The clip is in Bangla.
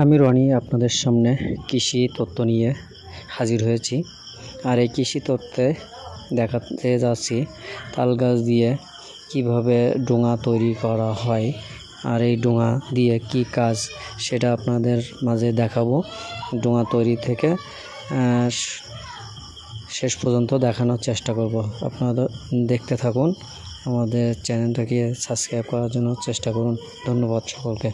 আমি রনি আপনাদের সামনে কৃষি তত্ত্ব নিয়ে হাজির হয়েছি। আর এই কৃষি তত্ত্বে দেখাতে যাচ্ছি তাল গাছ দিয়ে কিভাবে ডোঙা তৈরি করা হয়, আর এই ডোঙা দিয়ে কি কাজ সেটা আপনাদের মাঝে দেখাবো। ডোঙা তৈরি থেকে শেষ পর্যন্ত দেখানোর চেষ্টা করব। আপনারা দেখতে থাকুন, আমাদের চ্যানেলটাকে সাবস্ক্রাইব করার জন্য চেষ্টা করুন। ধন্যবাদ সকলকে।